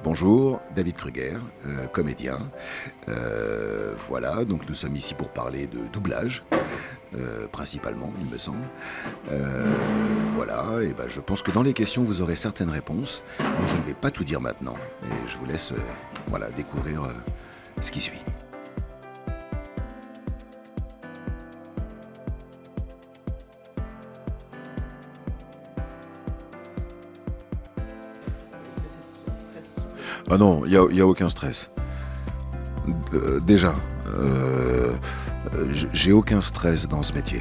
Bonjour, David Kruger, comédien. Voilà, donc nous sommes ici pour parler de doublage, principalement, il me semble. Voilà, et ben je pense que dans les questions, vous aurez certaines réponses. Donc je ne vais pas tout dire maintenant, et je vous laisse voilà, découvrir ce qui suit. Ah non, il y a aucun stress. Déjà, j'ai aucun stress dans ce métier.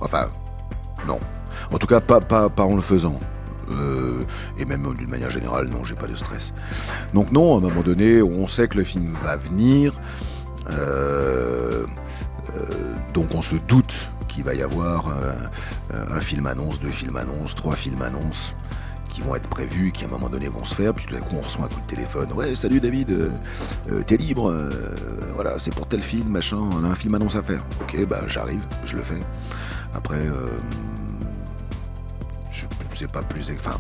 Enfin, non. En tout cas, pas en le faisant. Et même d'une manière générale, non, j'ai pas de stress. Donc non, à un moment donné, on sait que le film va venir. Donc on se doute qu'il va y avoir un film annonce, 2 films annonces, 3 films annonces qui vont être prévus, qui à un moment donné vont se faire, puis tout d'un coup on reçoit un coup de téléphone. Ouais, salut David, t'es libre, voilà, c'est pour tel film, machin, on a un film annonce à faire. Ok, bah j'arrive, je le fais. Après, je sais pas plus. Enfin,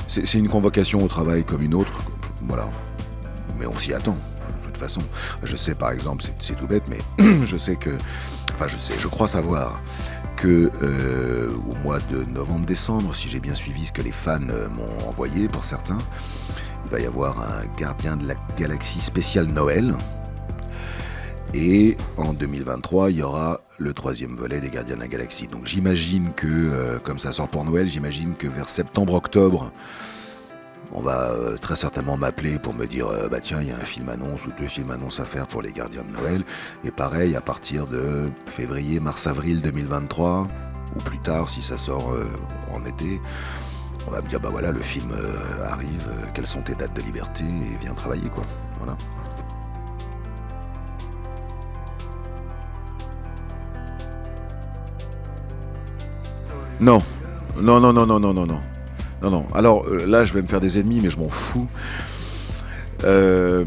c'est une convocation au travail comme une autre, voilà. Mais on s'y attend, de toute façon. Je sais par exemple, c'est tout bête, mais je sais que. Enfin, je crois savoir que au mois de novembre-décembre, si j'ai bien suivi ce que les fans m'ont envoyé pour certains, il va y avoir un Gardien de la Galaxie spécial Noël. Et en 2023, il y aura le 3e volet des Gardiens de la Galaxie. Donc j'imagine que, comme ça sort pour Noël, j'imagine que vers septembre-octobre, on va très certainement m'appeler pour me dire bah tiens, il y a un film annonce ou 2 films annonces à faire pour les Gardiens de Noël. Et pareil, à partir de février, mars-avril 2023, ou plus tard si ça sort en été, on va me dire bah voilà, le film arrive, quelles sont tes dates de liberté et viens travailler quoi. Voilà. Non, non, non, non, non, non, non, non. Non, non. Alors là, je vais me faire des ennemis, mais je m'en fous. Euh,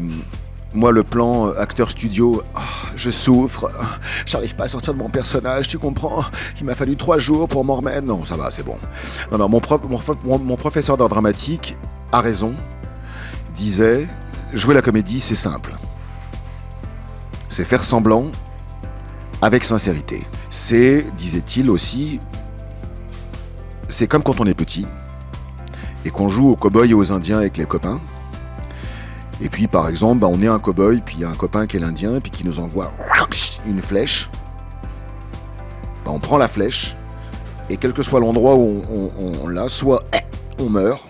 Moi, le plan acteur studio, je souffre. J'arrive pas à sortir de mon personnage, tu comprends? Il m'a fallu 3 jours pour m'en remettre. Non, ça va, c'est bon. Non, non, mon professeur d'art dramatique a raison. Disait, jouer la comédie, c'est simple. C'est faire semblant avec sincérité. C'est, disait-il aussi, c'est comme quand on est petit et qu'on joue aux cow-boys et aux indiens avec les copains. Et puis par exemple, on est un cow-boy, puis il y a un copain qui est l'indien, puis qui nous envoie une flèche. On prend la flèche, et quel que soit l'endroit où on l'a, soit on meurt,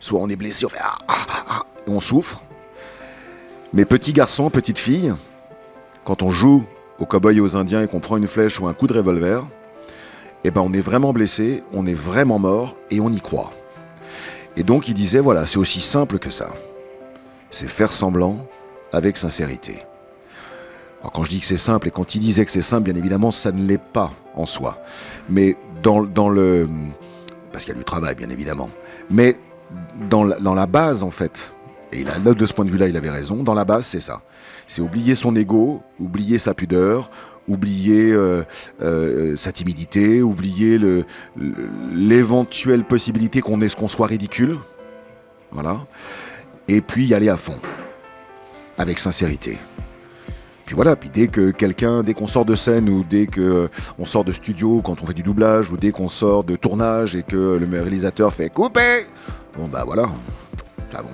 soit on est blessé, on fait et on souffre. Mais petit garçon, petite fille, quand on joue aux cow-boys et aux indiens et qu'on prend une flèche ou un coup de revolver, on est vraiment blessé, on est vraiment mort, et on y croit. Et donc il disait, voilà, c'est aussi simple que ça. C'est faire semblant avec sincérité. Alors quand je dis que c'est simple, et quand il disait que c'est simple, bien évidemment, ça ne l'est pas en soi. Mais dans le... Parce qu'il y a du travail, bien évidemment. Mais dans la base, en fait, et il a note de ce point de vue-là, il avait raison, dans la base, c'est ça. C'est oublier son ego, oublier sa pudeur, oublier sa timidité, oublier l'éventuelle possibilité qu'on soit ridicule. Voilà. Et puis y aller à fond, avec sincérité. Puis voilà, puis dès qu'on sort de scène, ou dès qu'on sort de studio, quand on fait du doublage, ou dès qu'on sort de tournage et que le réalisateur fait « couper !» Bon bah voilà,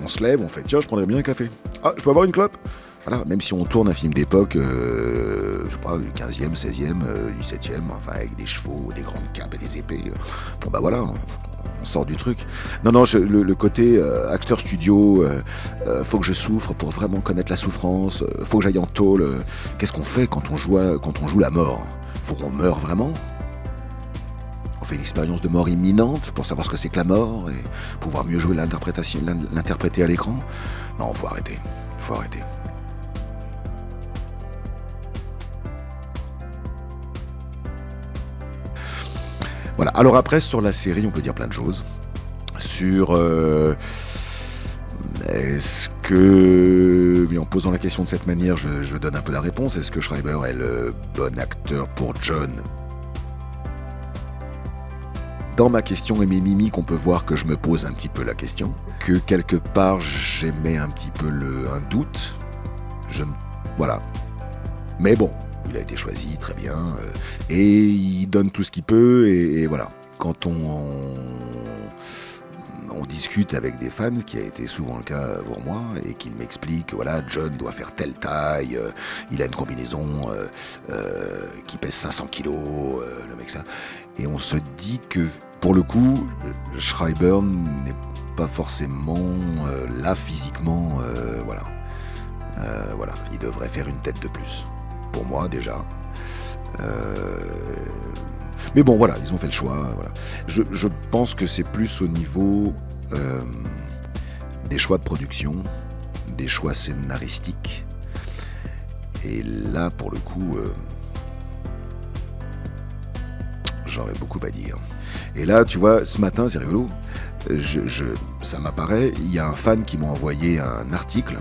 on se lève, on fait « tiens, je prendrais bien un café. Ah, je peux avoir une clope ?» Voilà, même si on tourne un film d'époque, je sais pas, du 15e, 16e, du 7e, enfin avec des chevaux, des grandes capes et des épées, bon bah voilà, on sort du truc. Non, non, le côté acteur studio, faut que je souffre pour vraiment connaître la souffrance, faut que j'aille en tôle. Qu'est-ce qu'on fait quand on joue la mort? Faut qu'on meure vraiment? On fait une expérience de mort imminente pour savoir ce que c'est que la mort et pouvoir mieux jouer l'interpréter à l'écran? Non, faut arrêter. Faut arrêter. Voilà, alors après, sur la série, on peut dire plein de choses. Sur est-ce que, mais en posant la question de cette manière, je donne un peu la réponse. Est-ce que Schreiber est le bon acteur pour John? dans ma question et mes mimiques, on peut voir que je me pose un petit peu la question, que quelque part j'émets un petit peu un doute. Voilà. Mais bon, il a été choisi, très bien, et il donne tout ce qu'il peut, et voilà. Quand on discute avec des fans, ce qui a été souvent le cas pour moi, et qu'ils m'expliquent que voilà, John doit faire telle taille, il a une combinaison qui pèse 500 kilos, le mec ça. Et on se dit que, pour le coup, Schreiber n'est pas forcément là physiquement, voilà. Voilà, il devrait faire une tête de plus. Pour moi, déjà. Mais bon, voilà, ils ont fait le choix. Voilà. Je pense que c'est plus au niveau des choix de production, des choix scénaristiques. Et là, pour le coup, j'aurais beaucoup à dire. Et là, tu vois, ce matin, c'est rigolo. Ça m'apparaît, il y a un fan qui m'a envoyé un article,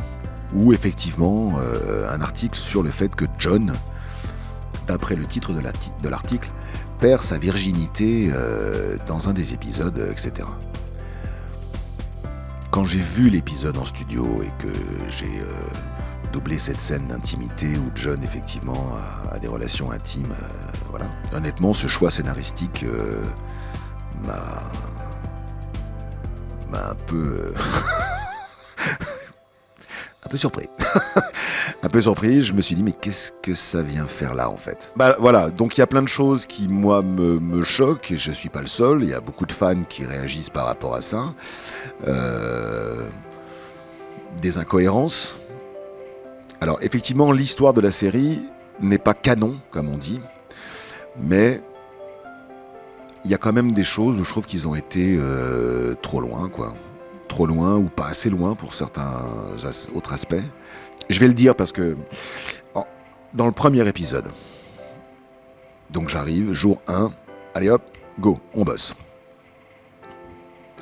où effectivement, un article sur le fait que John, d'après le titre de l'article, perd sa virginité dans un des épisodes, etc. Quand j'ai vu l'épisode en studio et que j'ai doublé cette scène d'intimité où John effectivement a des relations intimes, voilà. Honnêtement, ce choix scénaristique m'a un peu un peu surpris. Un peu surpris, je me suis dit mais qu'est-ce que ça vient faire là en fait ? Bah voilà, donc il y a plein de choses qui moi me choquent, et je suis pas le seul, il y a beaucoup de fans qui réagissent par rapport à ça. Des incohérences. Alors effectivement, l'histoire de la série n'est pas canon, comme on dit, mais il y a quand même des choses où je trouve qu'ils ont été trop loin, quoi. Trop loin ou pas assez loin pour certains autres aspects. Je vais le dire parce que dans le premier épisode, donc j'arrive, jour 1, allez hop, go, on bosse.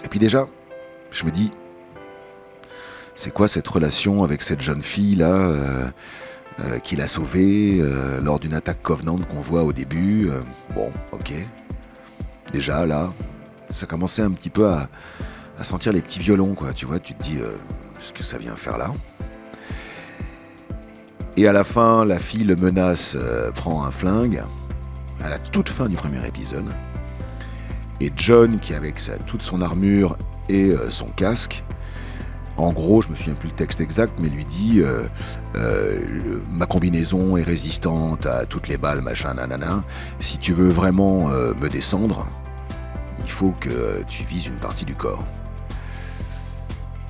Et puis déjà, je me dis, c'est quoi cette relation avec cette jeune fille là qui l'a sauvée lors d'une attaque Covenant qu'on voit au début. Bon, ok. Déjà là, ça commençait un petit peu à sentir les petits violons, quoi. Tu vois, tu te dis, ce que ça vient faire là. Et à la fin, la fille le menace, prend un flingue, à la toute fin du premier épisode. Et John, qui avec toute son armure et son casque, en gros, je me souviens plus le texte exact, mais lui dit ma combinaison est résistante à toutes les balles, machin, nanana. Si tu veux vraiment me descendre, il faut que tu vises une partie du corps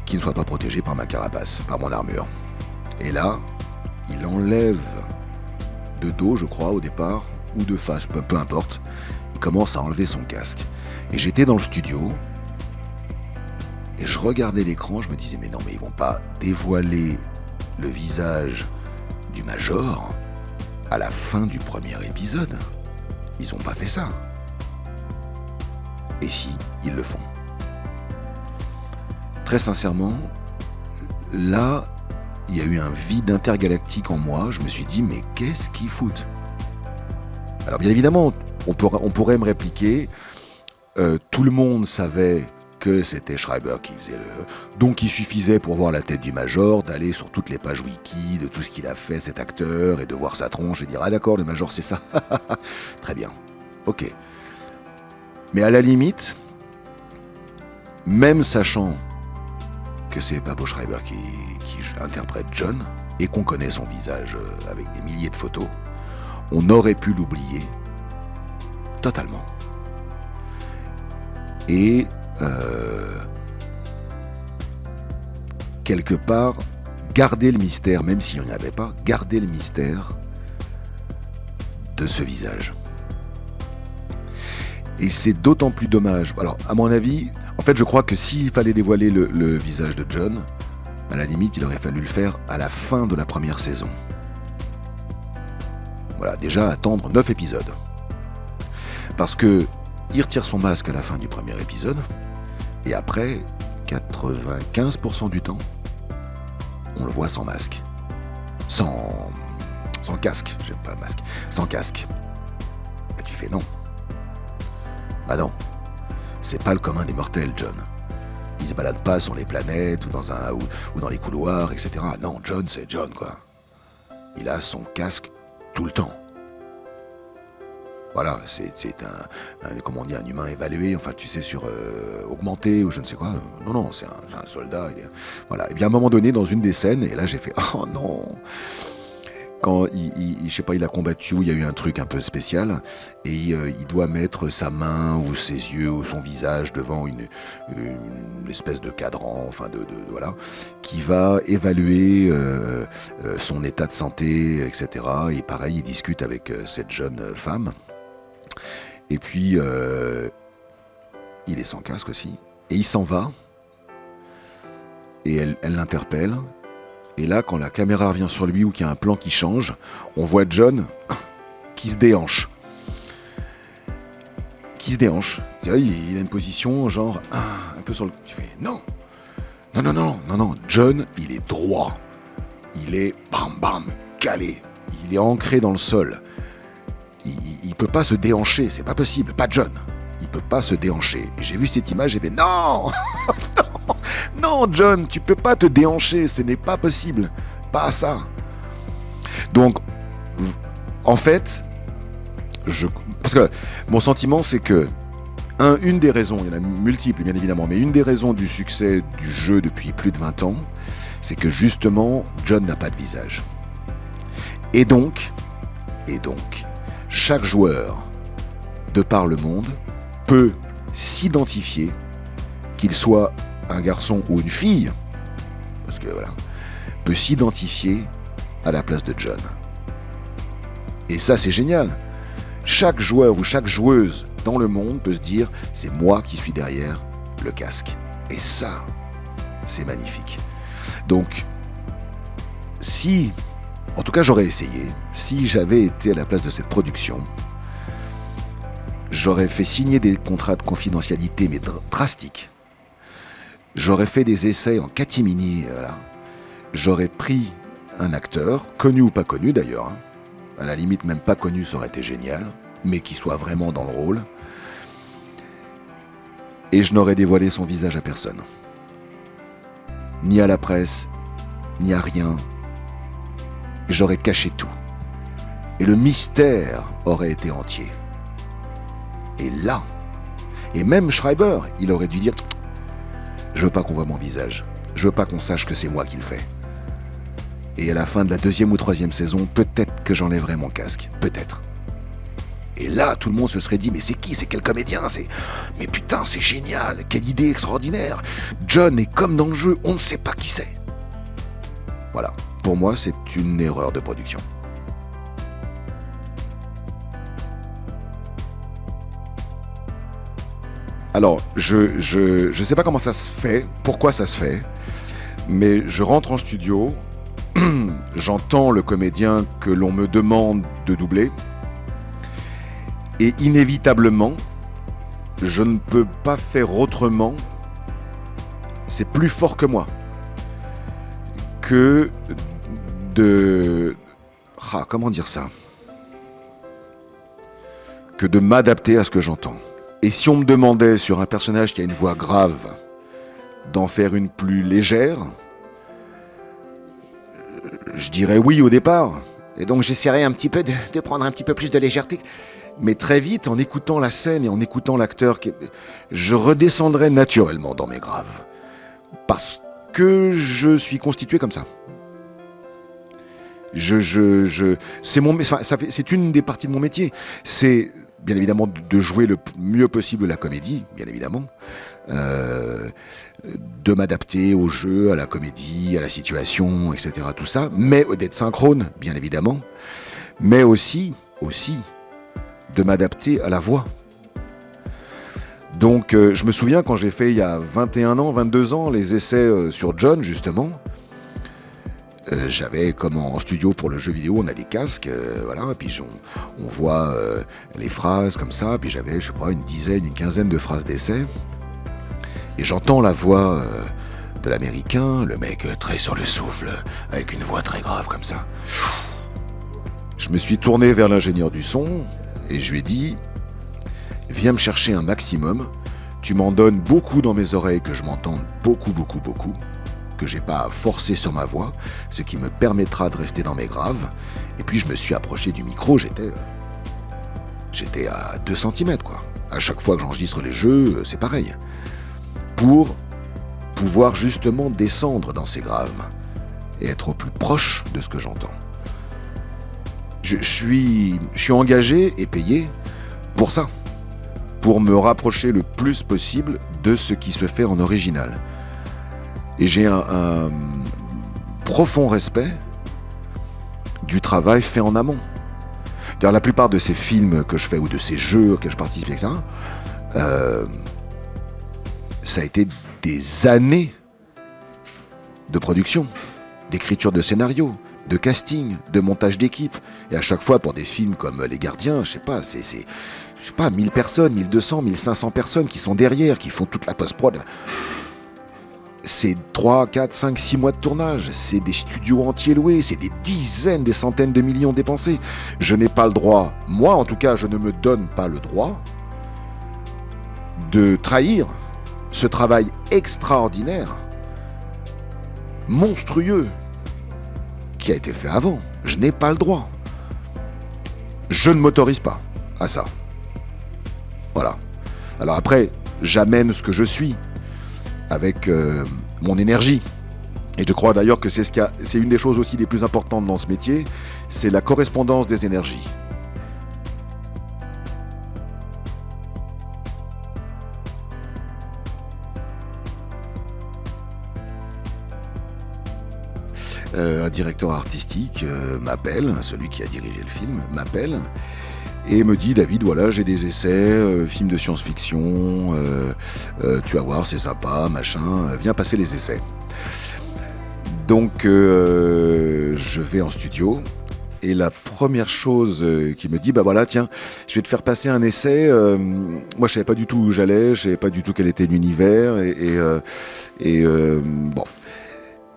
qui ne soit pas protégée par ma carapace, par mon armure. Et là, il enlève de dos, je crois, au départ, ou de face, peu importe. Il commence à enlever son casque. Et j'étais dans le studio, et je regardais l'écran, je me disais, mais non, mais ils vont pas dévoiler le visage du Major à la fin du premier épisode. Ils ont pas fait ça. Et si, ils le font. Très sincèrement, là, il y a eu un vide intergalactique en moi. Je me suis dit, mais qu'est-ce qu'ils foutent ? Alors bien évidemment, on pourrait me répliquer, tout le monde savait que c'était Schreiber qui faisait donc il suffisait pour voir la tête du Major d'aller sur toutes les pages wiki de tout ce qu'il a fait, cet acteur, et de voir sa tronche et dire « Ah d'accord, le Major c'est ça. » Très bien. Ok. Mais à la limite, même sachant que c'est Pablo Schreiber qui interprète John, et qu'on connaît son visage avec des milliers de photos, on aurait pu l'oublier totalement. Et quelque part, garder le mystère, même s'il n'y en avait pas, garder le mystère de ce visage. Et c'est d'autant plus dommage. Alors, à mon avis, en fait, je crois que s'il fallait dévoiler le visage de John, à la limite, il aurait fallu le faire à la fin de la première saison. Voilà, déjà attendre 9 épisodes. Parce que il retire son masque à la fin du premier épisode, et après, 95% du temps, on le voit sans masque. Sans casque, j'aime pas masque. Sans casque. Et tu fais non. Bah non. C'est pas le commun des mortels, John. Il se balade pas sur les planètes ou dans les couloirs, etc. Non, John, c'est John, quoi. Il a son casque tout le temps. Voilà, c'est comment on dit, un humain évalué, enfin tu sais, augmenté ou je ne sais quoi. Non, c'est un soldat. Voilà. Et bien à un moment donné, dans une des scènes, et là j'ai fait oh non. Quand je sais pas, il a combattu, il y a eu un truc un peu spécial, et il doit mettre sa main ou ses yeux ou son visage devant une espèce de cadran, enfin voilà, qui va évaluer son état de santé, etc. Et pareil, il discute avec cette jeune femme. Et puis, il est sans casque aussi. Et il s'en va. Et elle l'interpelle. Et là, quand la caméra revient sur lui ou qu'il y a un plan qui change, on voit John qui se déhanche. C'est-à-dire, il a une position genre un peu sur le... Tu fais non. John, il est droit. Il est bam, calé. Il est ancré dans le sol. Il peut pas se déhancher, c'est pas possible, pas John. Il peut pas se déhancher. Et j'ai vu cette image, j'ai fait non, non John, tu peux pas te déhancher, ce n'est pas possible, pas ça. Donc, en fait, parce que mon sentiment c'est que une des raisons, il y en a multiples bien évidemment, mais une des raisons du succès du jeu depuis plus de 20 ans, c'est que justement John n'a pas de visage. Et donc, chaque joueur, de par le monde, peut s'identifier, qu'il soit un garçon ou une fille, parce que voilà, peut s'identifier à la place de John. Et ça, c'est génial. Chaque joueur ou chaque joueuse dans le monde peut se dire, c'est moi qui suis derrière le casque. Et ça, c'est magnifique. Donc, en tout cas, j'aurais essayé. Si j'avais été à la place de cette production, j'aurais fait signer des contrats de confidentialité, mais drastiques. J'aurais fait des essais en catimini, voilà. J'aurais pris un acteur, connu ou pas connu d'ailleurs, hein. À la limite même pas connu, ça aurait été génial, mais qui soit vraiment dans le rôle. Et je n'aurais dévoilé son visage à personne. Ni à la presse, ni à rien. J'aurais caché tout. Et le mystère aurait été entier. Et là, et même Schreiber, il aurait dû dire « Je veux pas qu'on voit mon visage. Je veux pas qu'on sache que c'est moi qui le fais. » Et à la fin de la 2e ou 3e saison, peut-être que j'enlèverai mon casque. Peut-être. Et là, tout le monde se serait dit « Mais c'est qui ? C'est quel comédien ? Mais putain, c'est génial ! Quelle idée extraordinaire ! John est comme dans le jeu, on ne sait pas qui c'est. » Voilà. Pour moi, c'est une erreur de production. Alors, je sais pas comment ça se fait, pourquoi ça se fait, mais je rentre en studio, j'entends le comédien que l'on me demande de doubler, et inévitablement, je ne peux pas faire autrement, c'est plus fort que moi, que comment dire ça ? Que de m'adapter à ce que j'entends. Et si on me demandait sur un personnage qui a une voix grave d'en faire une plus légère, je dirais oui au départ. Et donc j'essaierais un petit peu de prendre un petit peu plus de légèreté. Mais très vite, en écoutant la scène et en écoutant l'acteur, je redescendrais naturellement dans mes graves. Parce que je suis constitué comme ça. C'est une des parties de mon métier. C'est bien évidemment de jouer le mieux possible la comédie, bien évidemment, de m'adapter au jeu, à la comédie, à la situation, etc. Tout ça, mais d'être synchrone, bien évidemment, mais aussi de m'adapter à la voix. Donc je me souviens quand j'ai fait il y a 21 ans, 22 ans, les essais sur John justement, j'avais comme en studio pour le jeu vidéo, on a des casques, voilà, puis on voit les phrases comme ça, puis j'avais, je sais pas, une quinzaine de phrases d'essai, et j'entends la voix de l'américain, le mec très sur le souffle, avec une voix très grave comme ça. Je me suis tourné vers l'ingénieur du son, et je lui ai dit, viens me chercher un maximum, tu m'en donnes beaucoup dans mes oreilles, que je m'entende beaucoup, beaucoup, beaucoup, que j'ai pas à forcer sur ma voix, ce qui me permettra de rester dans mes graves. Et puis je me suis approché du micro, j'étais à 2 centimètres, quoi. À chaque fois que j'enregistre les jeux, c'est pareil. Pour pouvoir justement descendre dans ces graves et être au plus proche de ce que j'entends. Je suis engagé et payé pour ça, pour me rapprocher le plus possible de ce qui se fait en original. Et j'ai un profond respect du travail fait en amont. D'ailleurs, la plupart de ces films que je fais ou de ces jeux auxquels je participe, etc., ça a été des années de production, d'écriture de scénario, de casting, de montage d'équipe. Et à chaque fois, pour des films comme Les Gardiens, je sais pas, 1000 personnes, 1200, 1500 personnes qui sont derrière, qui font toute la post-prod. C'est 3, 4, 5, 6 mois de tournage, c'est des studios entiers loués, c'est des dizaines, des centaines de millions dépensés. Je n'ai pas le droit, moi en tout cas, je ne me donne pas le droit de trahir ce travail extraordinaire, monstrueux, qui a été fait avant. Je n'ai pas le droit. Je ne m'autorise pas à ça. Voilà. Alors après, j'amène ce que je suis avec mon énergie. Et je crois d'ailleurs que c'est une des choses aussi les plus importantes dans ce métier, c'est la correspondance des énergies. Un directeur artistique m'appelle, celui qui a dirigé le film m'appelle et me dit: David, voilà, j'ai des essais, films de science-fiction, tu vas voir, c'est sympa, machin, viens passer les essais. Donc je vais en studio et la première chose qu'il me dit, bah voilà, tiens, je vais te faire passer un essai. Moi, je savais pas du tout où j'allais, je savais pas du tout quel était l'univers et bon.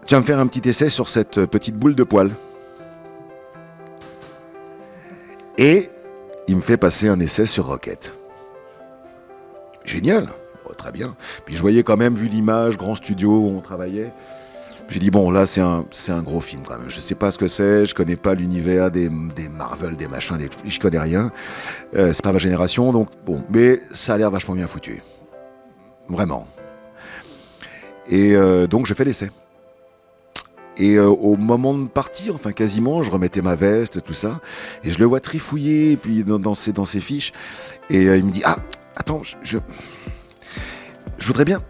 Tu vas me faire un petit essai sur cette petite boule de poil. Et il me fait passer un essai sur Rocket. Génial, oh, très bien. Puis je voyais quand même, vu l'image, grand studio où on travaillait, j'ai dit bon, là c'est un gros film quand même. Je sais pas ce que c'est, je connais pas l'univers des Marvel, des machins, je connais rien. C'est pas ma génération, donc bon, mais ça a l'air vachement bien foutu. Vraiment. Et donc je fais l'essai. Et au moment de partir, enfin quasiment, je remettais ma veste, tout ça, et je le vois trifouiller, et puis dans ses fiches, et il me dit: ah, attends, je voudrais bien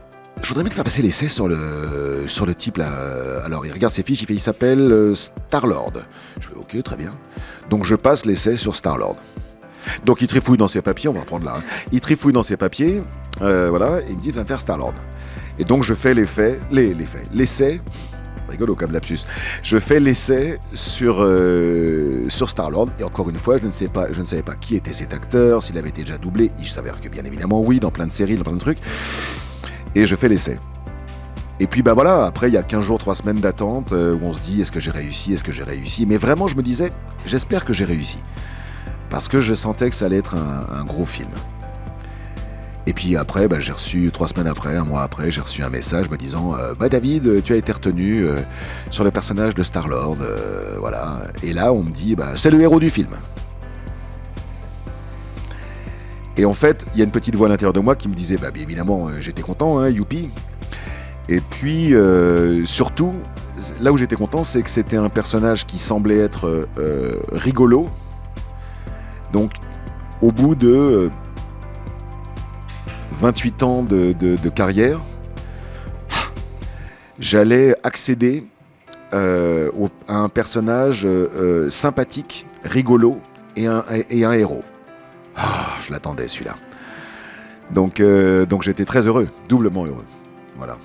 te faire passer l'essai sur le type là. Alors il regarde ses fiches, il s'appelle Star-Lord. Je fais ok, très bien. Donc je passe l'essai sur Star-Lord. Donc il trifouille dans ses papiers, on va reprendre là. Il trifouille dans ses papiers, voilà, et il me dit: va faire Star-Lord. Et donc je fais l'essai. Rigolo comme lapsus. Je fais l'essai sur Star-Lord, et encore une fois, je ne savais pas qui était cet acteur, s'il avait été déjà doublé. Il s'avère que bien évidemment oui, dans plein de séries, dans plein de trucs. Et je fais l'essai. Et puis bah voilà, après il y a 15 jours, 3 semaines d'attente, où on se dit: est-ce que j'ai réussi? Mais vraiment, je me disais, j'espère que j'ai réussi. Parce que je sentais que ça allait être un gros film. Et puis après, j'ai reçu 3 semaines après, un mois après, j'ai reçu un message me disant: David, tu as été retenu sur le personnage de Star-Lord, voilà. Et là, on me dit: c'est le héros du film. Et en fait, il y a une petite voix à l'intérieur de moi qui me disait: bien évidemment, j'étais content, hein, youpi. Et puis, surtout, là où j'étais content, c'est que c'était un personnage qui semblait être rigolo. Donc, au bout de 28 ans de carrière, j'allais accéder à un personnage sympathique, rigolo et un héros. Ah, je l'attendais celui-là. Donc j'étais très heureux, doublement heureux. Voilà.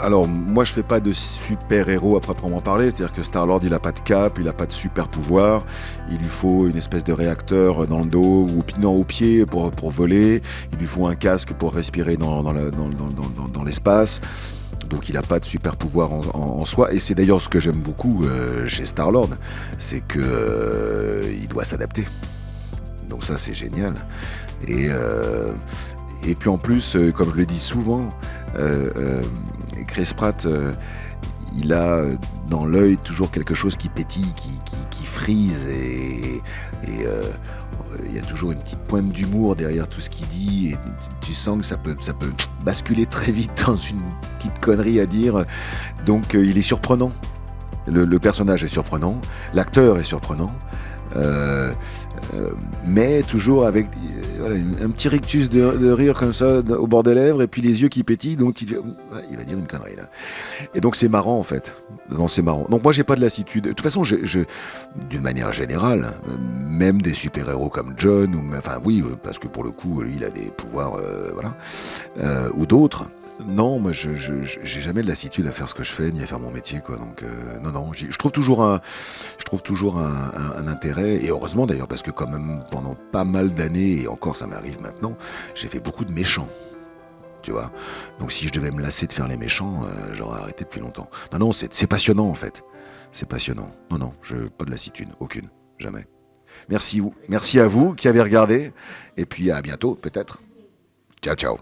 Alors, moi, je fais pas de super-héros à proprement parler, c'est-à-dire que Star-Lord, il a pas de cape, il a pas de super-pouvoir, il lui faut une espèce de réacteur dans le dos, ou au pied pour voler, il lui faut un casque pour respirer dans l'espace. Donc il n'a pas de super pouvoir en soi. Et c'est d'ailleurs ce que j'aime beaucoup chez Star-Lord, c'est que il doit s'adapter. Donc ça c'est génial. Et puis en plus, comme je le dis souvent, Chris Pratt, il a dans l'œil toujours quelque chose qui pétille, qui frise, et il y a toujours une petite pointe d'humour derrière tout ce qu'il dit, et tu sens que ça peut basculer très vite dans une petite connerie à dire. Donc il est surprenant. Le personnage est surprenant, l'acteur est surprenant, mais toujours avec voilà, un petit rictus de rire comme ça au bord des lèvres, et puis les yeux qui pétillent, donc il va dire une connerie là. Et donc c'est marrant en fait. Non, c'est marrant. Donc moi j'ai pas de lassitude. De toute façon, d'une manière générale, même des super-héros comme John, enfin oui, parce que pour le coup, lui il a des pouvoirs, voilà, ou d'autres. Non, moi j'ai jamais de lassitude à faire ce que je fais, ni à faire mon métier, quoi. Donc non, je trouve toujours un intérêt, et heureusement d'ailleurs, parce que quand même pendant pas mal d'années, et encore ça m'arrive maintenant, j'ai fait beaucoup de méchants. Tu vois. Donc si je devais me lasser de faire les méchants, j'aurais arrêté depuis longtemps. Non, c'est passionnant en fait. C'est passionnant. Non, pas de lassitude, aucune, jamais. Merci à vous qui avez regardé, et puis à bientôt peut-être. Ciao.